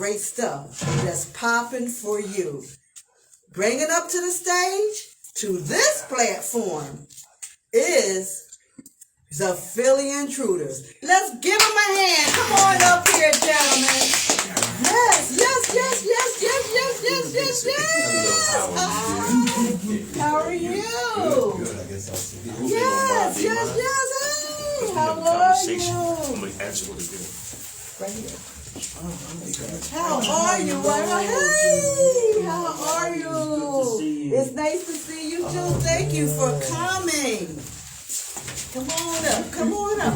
Great stuff that's popping for you. Bringing up to the stage, to this platform, is the Phillies Intruders. Let's give them a hand. Come on up here, gentlemen. Yes. How are you? Yes. Hey, how are you? I'm going to answer what it is. Right here. How are you? Hey, how are you? It's nice to see you too. Thank you for coming. Come on up.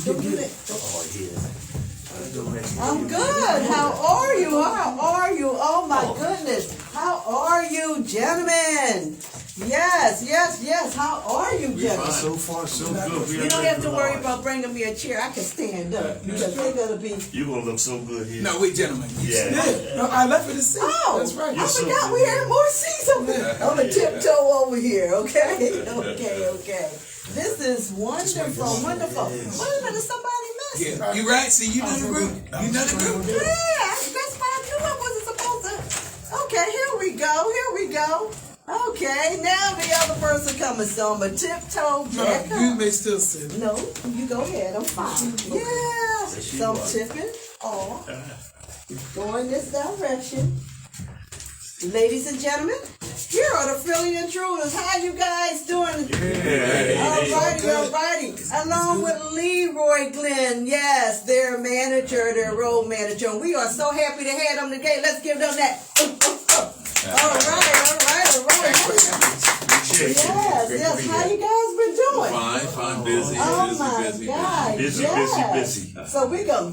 Don't do that. I'm good. How are you? Oh my goodness. How are you, gentlemen? Yes. How are you, gentlemen? So far, so good. You don't have to worry about bringing me a chair. I can stand up because they're gonna be. You're gonna look so good here. No, wait, gentlemen. Yeah. No, I left for the seat. Oh, that's right. I forgot we had more seats over there. I'm gonna tiptoe over here. Okay. This is wonderful. Wait a minute, somebody missed. Yeah, you right. See, you know the group. You know the group. Yeah, that's why I knew I wasn't supposed to. Okay, here we go. Okay, now the other person coming, so I'm a tiptoe back No, you up. may still sit. No, you go ahead. I'm fine. Yeah, so I'm tipping off, going this direction. Ladies and gentlemen, here are the Phillies Intruders. How you guys doing? Alrighty. Along with Leroy Glenn, yes, their manager, their road manager. And we are so happy to have them today. Let's give them that. All right. Yes. How you guys been doing? Fine, busy. Oh my God. Busy. So we go,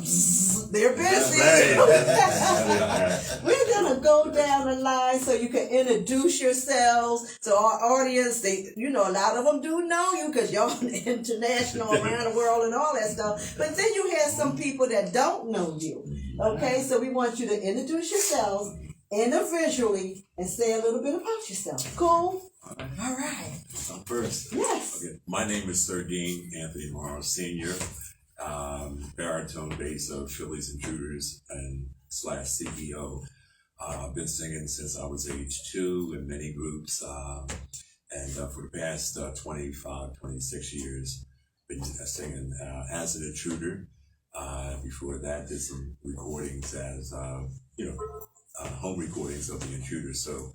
they're busy. We're going to go down the line so you can introduce yourselves. So our audience, a lot of them do know you because y'all international around the world and all that stuff. But then you have some people that don't know you. Okay, so we want you to introduce yourselves individually and say a little bit about yourself. Cool? All right. First, yes. Okay. My name is Sardine Anthony Morrow, Senior, baritone bass of Phyllies Intruders and / CEO. I've been singing since I was age 2 in many groups, and for the past 25, 26 years, been singing as an intruder. Before that, did some recordings as home recordings of the Intruders. So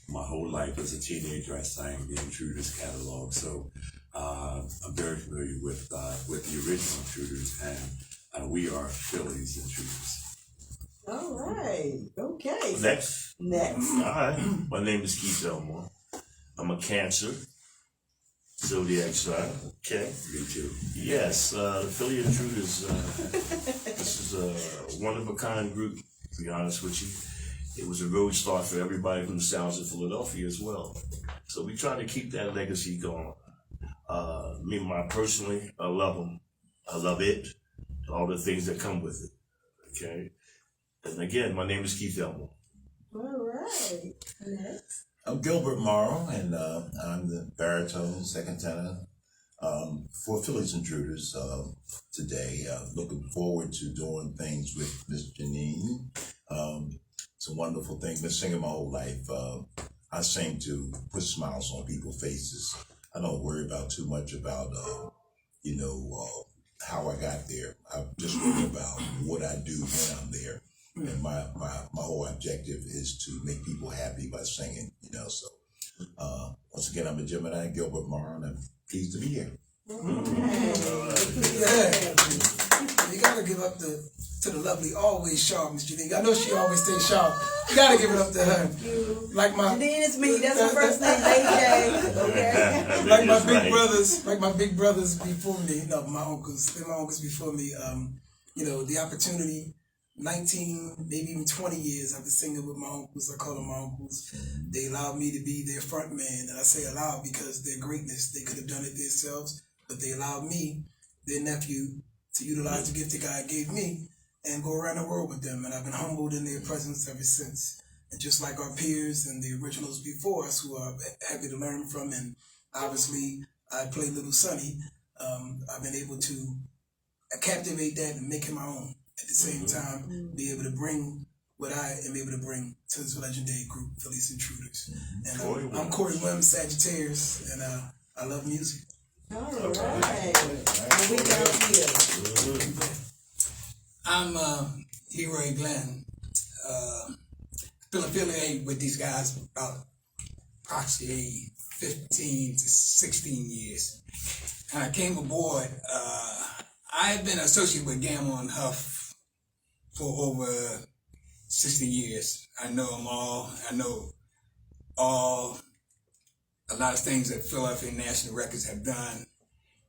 my whole life as a teenager, I sang the Intruders catalog. So I'm very familiar with the original Intruders, and we are Phillies Intruders. All right. Okay. Next. All right. My name is Keith Elmore. I'm a Cancer. Zodiac sign. Okay. Me too. Yes. The Phillies Intruders. This is a one-of-a-kind group, to be honest with you. It was a road start for everybody from the sounds of Philadelphia as well. So we try to keep that legacy going. Personally, I love them. I love it. All the things that come with it. Okay. And again, my name is Keith Elmore. All right. Next. I'm Gilbert Morrow, and I'm the baritone second tenor for Phillies Intruders today. Looking forward to doing things with Miss Janine. It's a wonderful thing. Been singing my whole life. I sing to put smiles on people's faces. I don't worry about too much about, how I got there. I just worry about what I do when I'm there. And my whole objective is to make people happy by singing, So once again, I'm a Gemini, Gilbert Morrow, and I'm pleased to be here. You gotta give up to the lovely, always sharp Miss Janine. I know she always stays sharp. You gotta give it up to her. Like Janine is me. That's my first name, AJ. Okay. Like my big brothers before me. No, my uncles. They're my uncles before me. The opportunity. 19, maybe even 20 years I've been singing with my uncles. I call them my uncles. They allowed me to be their front man. And I say allowed because their greatness, they could have done it themselves, but they allowed me, their nephew, to utilize the gift that God gave me and go around the world with them. And I've been humbled in their presence ever since. And just like our peers and the originals before us who are happy to learn from, and obviously I play Little Sonny, I've been able to captivate that and make it my own. At the same time, be able to bring what I am able to bring to this legendary group, Phyllies Intruders. And Corey I'm Corey Wims, Sagittarius, and I love music. All right. And we down here. I'm Leroy Glenn. Been affiliated with these guys about approximately 15 to 16 years. And I came aboard, I've been associated with Gamble and Huff for over 60 years. I know them all. I know a lot of things that Philadelphia National Records have done.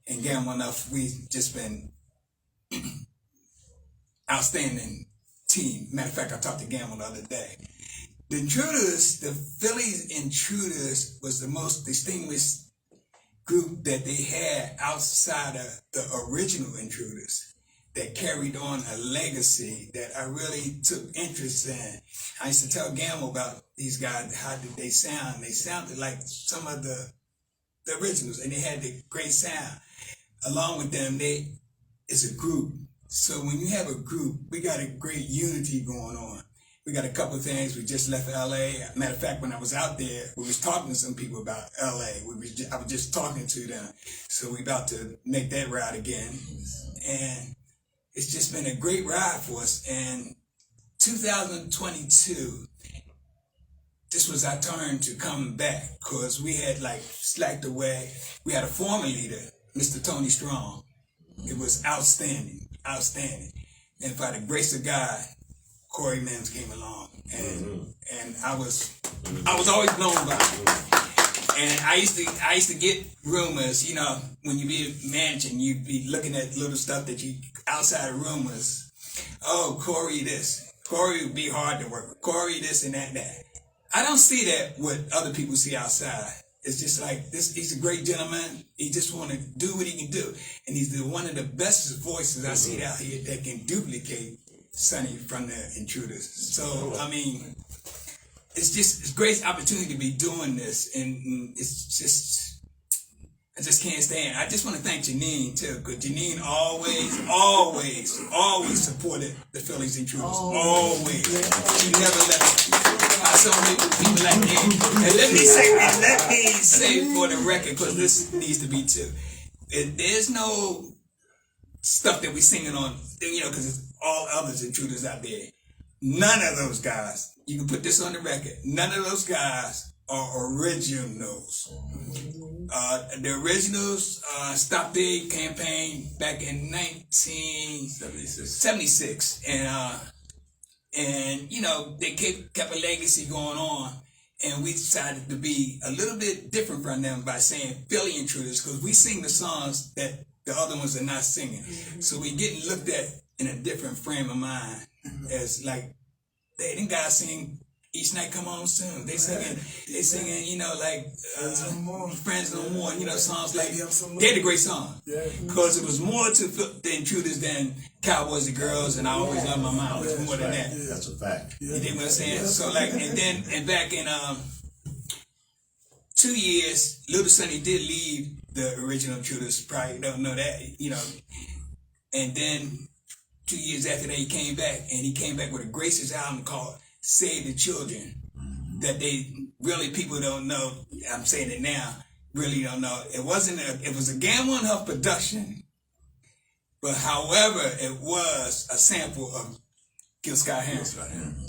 And Gamble and Huff, we've just been outstanding team. Matter of fact, I talked to Gamble the other day. The Intruders, the Phyllies Intruders, was the most distinguished group that they had outside of the original Intruders that carried on a legacy that I really took interest in. I used to tell Gamble about these guys, how did they sound? They sounded like some of the originals, and they had the great sound. Along with them, it's a group. So when you have a group, we got a great unity going on. We got a couple of things. We just left LA. Matter of fact, when I was out there, we was talking to some people about LA. I was just talking to them. So we about to make that ride again. And it's just been a great ride for us. And 2022, this was our turn to come back because we had like slacked away. We had a former leader, Mr. Tony Strong. It was outstanding, outstanding. And by the grace of God, Corey Wims came along, and I was always blown by it. And I used to get rumors, you know, when you be a managing, you'd be looking at little stuff that you outside of rumors. Oh, Corey this, Corey would be hard to work with, Corey this and that. I don't see that what other people see outside. It's just like this. He's a great gentleman. He just want to do what he can do, and he's one of the best voices I see out here that can duplicate Sonny from the Intruders. So, I mean, it's a great opportunity to be doing this, and it's just, I just can't stand. I just want to thank Janine, too, because Janine always supported the Phyllies Intruders. Always. She never left. I saw people like that. And let me say for the record, because this needs to be too. There's no stuff that we singing on, you know, because it's all others Intruders out there. None of those guys, you can put this on the record, none of those guys are originals. The originals stopped their campaign back in 1976. And you know, they kept a legacy going on. And we decided to be a little bit different from them by saying Philly Intruders, because we sing the songs that the other ones are not singing. So we're getting looked at in a different frame of mind. As like, them guys sing Each Night Come On Soon. They singing, you know, like Friends No More, you know, songs like, they're the great song. Because it was more to the Intruders than Cowboys and Girls and I Always Love My Mama. It was more than that. That's a fact. You dig what I'm saying? So like, and back in 2 years, Little Sonny did leave the original Intruders. Probably don't know that, you know. And then 2 years after that, he came back, and he came back with a gracious album called Save the Children, that really people don't know. I'm saying it now, really don't know. It was a Gamble and Huff production, but however, it was a sample of Gil Scott-Heron.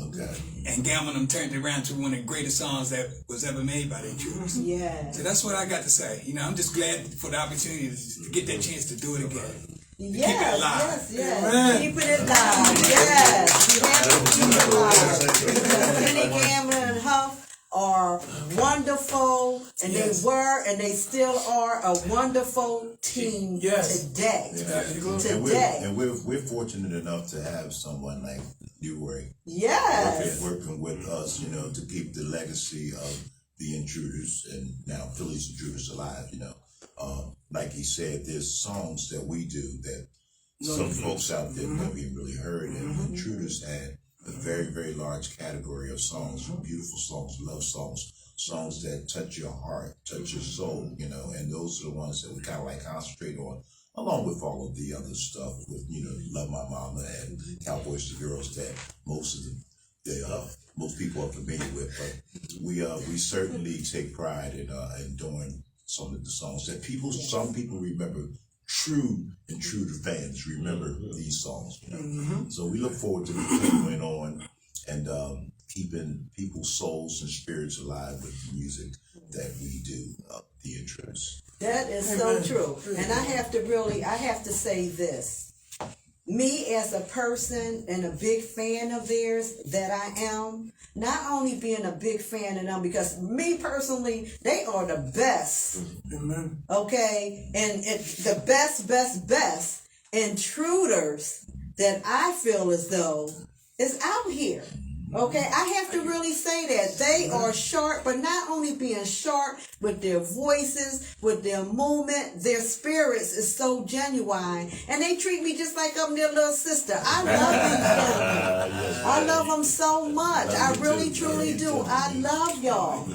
Okay. And Gamble and them turned it around to one of the greatest songs that was ever made by the Intruders. Yeah. So that's what I got to say. You know, I'm just glad for the opportunity to get that chance to do it again. Yes. Keeping it live. Yes. We have to keep it live. Kenny Gamble and Huff are wonderful, and they were, and they still are a wonderful team today. And we're fortunate enough to have someone like Leroy working with us, you know, to keep the legacy of the Intruders and now Phillies Intruders alive, you know. Like he said, there's songs that we do that some folks out there never even really heard. And Intruders had a very, very large category of songs, beautiful songs, love songs, songs that touch your heart, touch your soul, you know, and those are the ones that we kind of like concentrate on, along with all of the other stuff with, you know, Love My Mama and Cowboys to Girls that most of most people are familiar with, but we certainly take pride in doing some of the songs that some people remember. True Intruder fans remember these songs. So we look forward to continuing on and keeping people's souls and spirits alive with the music that we do, the Intruders. That is so true. And I have to say this. Me as a person and a big fan of theirs that I am, not only being a big fan of them, because me personally, they are the best. Amen. Okay? And it's the best intruders that I feel as though is out here. Okay, I have to really say that they are sharp, but not only being sharp with their voices, with their movement, their spirits is so genuine, and they treat me just like I'm their little sister. I love these gentlemen. I love them so much. I really, truly do. I love y'all.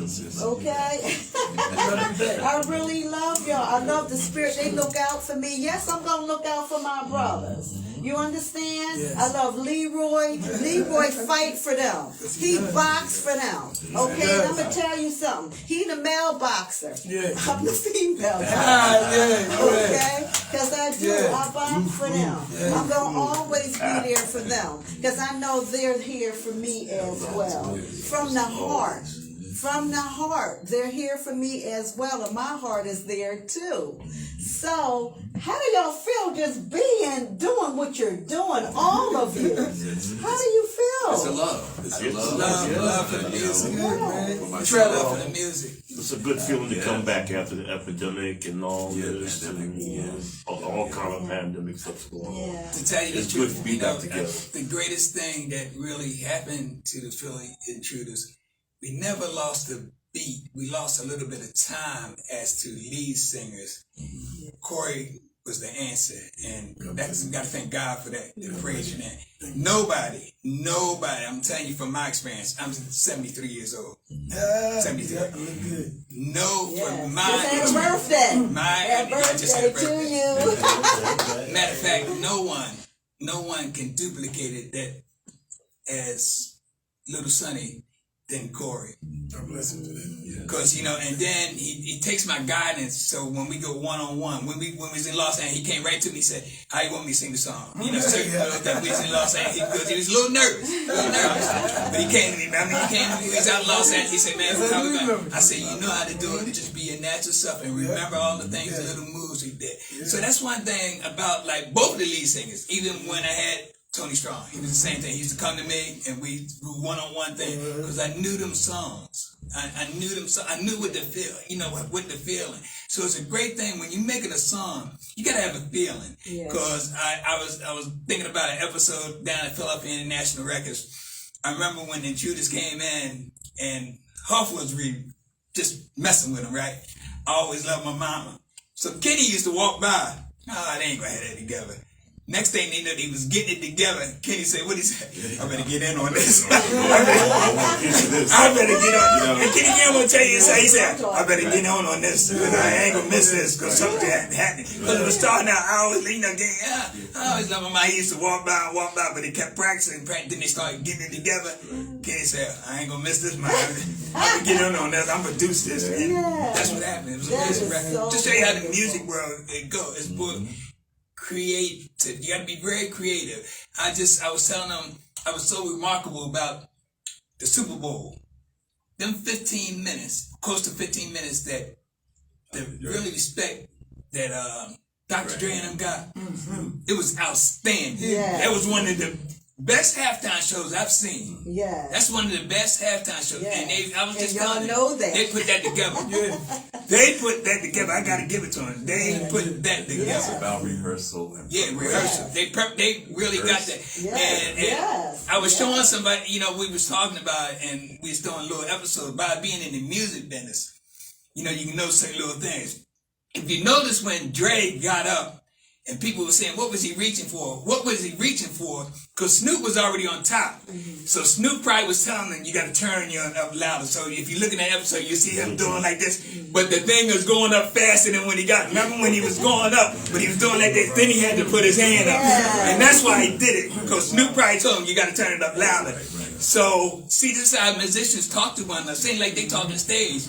Okay, I really love y'all. I love the spirit. They look out for me. Yes, I'm gonna look out for my brothers. You understand? Yes. I love Leroy. Leroy fight for them. He box for them. Okay, and I'm gonna tell you something. He the male boxer. Yeah. I'm the female boxer. Yeah. Okay? Because I do. I box for them. I'm gonna always be there for them. Because I know they're here for me as well. From the heart. From the heart. They're here for me as well. And my heart is there too. So, how do y'all feel just doing what you're doing, all of you? How do you feel? It's a love. It's a love. Love for the music. Travel. For the music. It's a good feeling to come back after the epidemic and all this, pandemic, and all kind of pandemic stuff going on. Yeah. To tell you the It's good truth, to be back together. the greatest thing that really happened to the Philly Intruders, we never lost a beat. We lost a little bit of time as to lead singers. Corey was the answer, and that's got to thank God for that. The praise you that. Nobody. I'm telling you from my experience. I'm 73 years old. 73. Yeah, look good. From my Just had a experience. birthday. I just had a Birthday to birthday. you. Matter of fact, no one can duplicate it that as Little Sonny than Corey. God bless him to that. Because, and then he takes my guidance. So when we go one-on-one, when we was in Los Angeles, he came right to me and said, how you want me to sing the song? Certain that we was in Los Angeles, because he was a little nervous. But he came to me, he was out in Los Angeles, he said, man, how we going? I said, you know how to do it, just be your natural self and remember all the things, the little moves he did. So that's one thing about, like, both of the lead singers, even when I had Tony Strong, he was the same thing. He used to come to me and we do one-on-one thing because I knew them songs. I knew them. I knew what to feel. What the feeling. So it's a great thing when you're making a song. You gotta have a feeling. Because I was thinking about an episode down at Philadelphia International Records. I remember when the Intruders came in and Huff was just messing with them. Right. I always loved my mama. So Kenny used to walk by. Oh, they ain't gonna have that together. Next thing they know, they was getting it together. Kenny said, what he said? I better get in on this. I better get on. And Kenny Gamble will tell you, he said, I better get on this. Because I ain't going to miss this because something happened. Because it was starting out, I always love him. He used to walk by, but he kept practicing. Then they started getting it together. Kenny said, I ain't going to miss this, man. I'm going to get on this. I'm going to produce this. And that's what happened. It was amazing record. To show you how the music world it goes. It's creative. You gotta be very creative. I was telling them I was so remarkable about the Super Bowl. Them 15 minutes, close to 15 minutes that really respect that Dr. Dre and them got. It was outstanding. Yeah. That was one of the best halftime shows I've seen. Yeah. That's one of the best halftime shows. Yeah. And I was just y'all telling know them, that. they put that together. They put that together. I gotta give it to them. They put that together. It's about rehearsal. And rehearsal. They really got that. And I was showing somebody, we was talking about it, and we was doing a little episode about being in the music business. You can notice certain little things. If you notice when Dre got up, and people were saying, what was he reaching for? What was he reaching for? Because Snoop was already on top. So Snoop probably was telling him, you got to turn your up louder. So if you look at that episode, you see him doing like this. But the thing was going up faster than when he got. Remember when he was going up, but he was doing like this. Then he had to put his hand up. And that's why he did it. Because Snoop probably told him, you got to turn it up louder. So, see, this is how musicians talk to one another. Seem like they talking stage.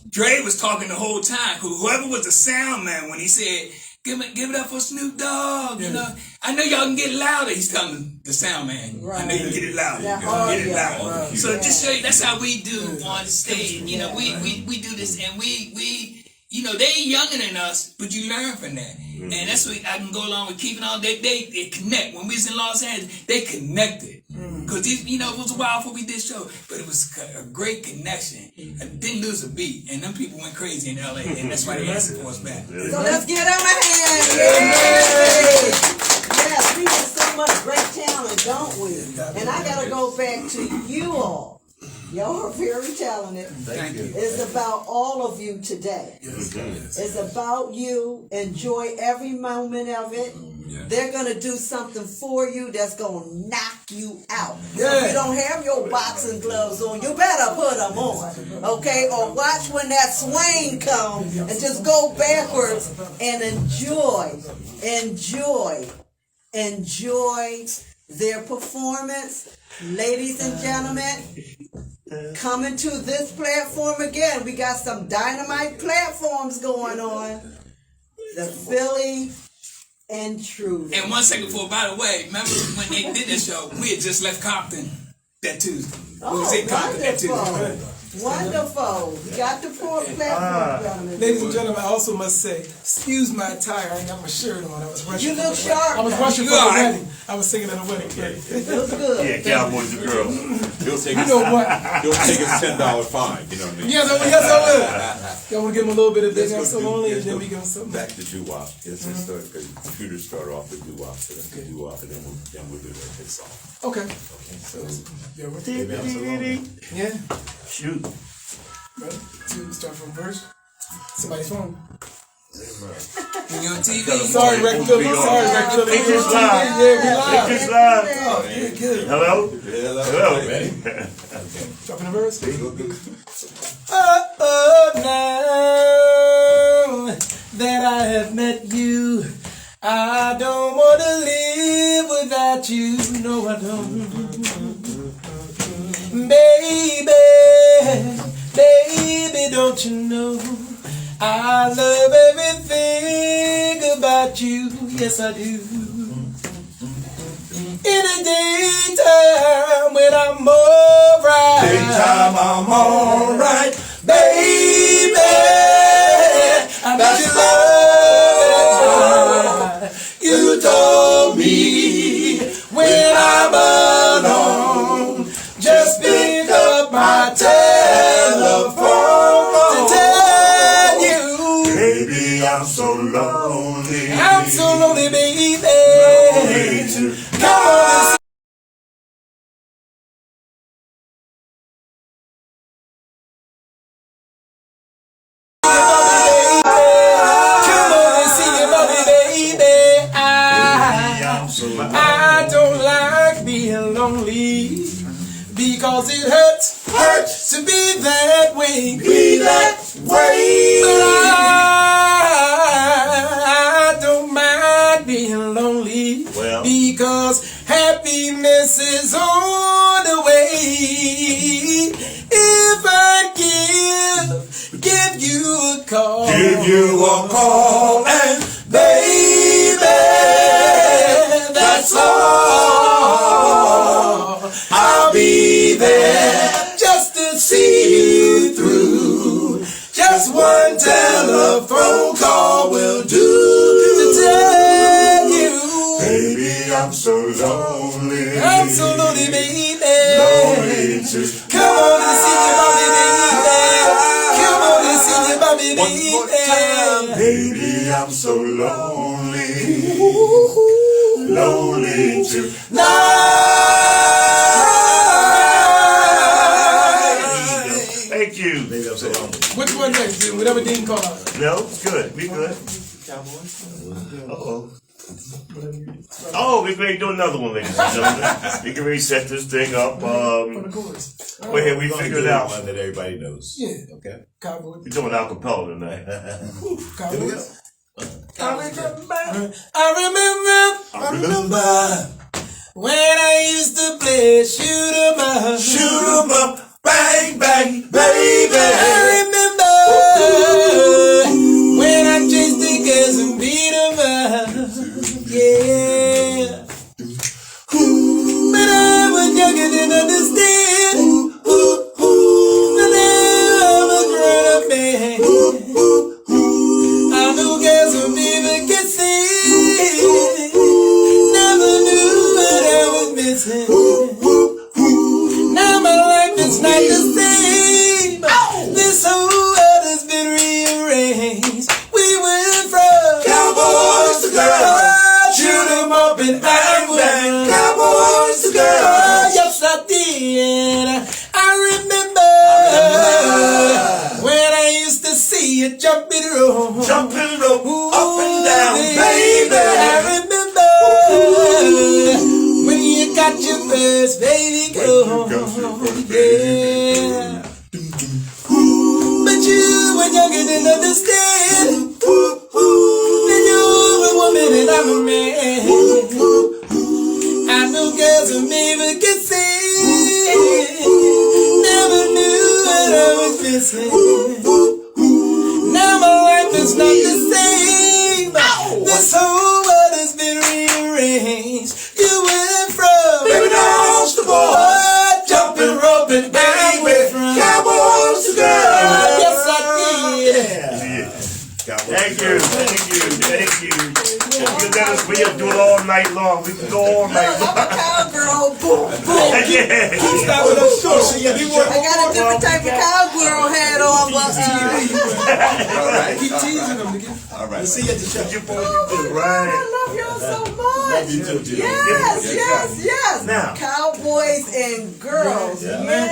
Dre was talking the whole time. Whoever was the sound man, when he said, give it up for Snoop Dogg, you know. I know y'all can get louder, he's telling the sound man. Right. I know you can get it louder. Yeah. Get it louder. Right. So just show you, that's how we do on the stage. You know, we do this, and we you know, they younger than us, but you learn from that. And that's what I can go along with keeping all they connect. When we was in Los Angeles, they connected. Because you know, it was a while before we did show, but it was a great connection. And didn't lose a beat. And them people went crazy in LA, and that's why they asked for us back. So let's get them a hand. Yay! Yes, we have so much great talent, don't we? And I gotta go back to you all. Y'all are very talented. Thank you. It's about all of you today. It's about you. Enjoy every moment of it. They're going to do something for you that's going to knock you out. So if you don't have your boxing gloves on, you better put them on. Okay? Or watch when that swing comes and just go backwards and enjoy their performance. Ladies and gentlemen, coming to this platform again. We got some dynamite platforms going on. The Phillies Intruders. And 1 second before, by the way, remember when they did this show, we had just left Compton that Tuesday. We was in Compton that Tuesday. Wonderful. You got the platform, gentlemen. Ladies and gentlemen, I also must say, excuse my attire. I ain't got my shirt on. I was rushing. You look sharp. I was rushing for the wedding. I was singing at a wedding. It looks good. Yeah, Cowboys and girls. He'll take You know what? He'll take his $10 fine. You know what I mean? Yes, I will. Y'all want to give him a little bit of this? I'm so lonely, and then we give him something. Back to doo-wop. Yes, let's start because Intruders start off with doo-wop, so let's do doo-wop, and then we'll do that hit song. Okay. So Yeah, we're maybe I'm so lonely. Yeah. Shoot. Ready? To start from verse. Somebody's phone. And you're on TV. Sorry, Record Philly. Sorry, Record Philly. It's just live. Yeah, we live. It's live. Oh, good, good. Hello? Hello. Dropping the verse. Now that I have met you, I don't want to live without you. No, I don't. Baby, don't you know I love everything about you. Yes, I do. In the daytime when I'm alright. Daytime I'm alright, Baby, I That's need your love. You told me when I'm alone, just pick up my telephone to tell you Baby, I'm so lonely. I'm so lonely, baby. Lonely too. Come on. I don't like being lonely because it hurts to be that way. But I don't mind being lonely because happiness is on the way. If I give you a call, and baby, that's all. I'll be there just to see you through. Just one telephone call will do to tell you, Baby, I'm so lonely. I'm so lonely, baby. Lonely too. Come on and see your mommy, baby. Come on and see your mommy, baby. One more time. Baby, I'm so lonely. Lonely too. Thank you. maybe I'm so lonely. Which one next? Whatever Dean called out. No, it's good. We good. Uh-oh. Oh, we're going to do another one, ladies and gentlemen. We can reset this thing up. For the chorus. We're here. We figured it out. One that everybody knows. Yeah. Okay. Cowboy. We're doing acapella tonight. Cowboy. Here we go. I remember when I used to play shoot 'em up. Shoot 'em up, bang, bang, baby. I remember when I chased the girls and beat 'em up. Yeah. But I was younger than understand. But now I'm a grown-up man. I knew girls would even kiss it. Never knew what I was missing. Now my life is not the same. This whole world has been rearranged. We went from Cowboys to girls. shoot 'em up and Bang, bang, cowboys to girls. yes, I did. I remember when I used to see you jumping rope. Jumping rope, up and down, baby. I remember when you got your first baby girl. Yeah. But you were younger than understand. Then you're a woman and I'm a man. I know girls who never get sick. Never knew what I was missing. Now my life is not the same. This whole world has been rearranged. You went from Baby dolls to boys, jumping rope and baby, cowboys to girls. yes, I did. Thank you. If you let us, we'll do it all night long. We can go all night I'm a long. cowgirl. Boom, boom. Yeah. Stop with us short, so you I got a different type of cowgirl hat on, but All right. keep teasing them again. All right. See you at the show. Right. I love y'all so much. Love you too, Jim. Yes. Now. Cowboys and girls. Yeah. Yes.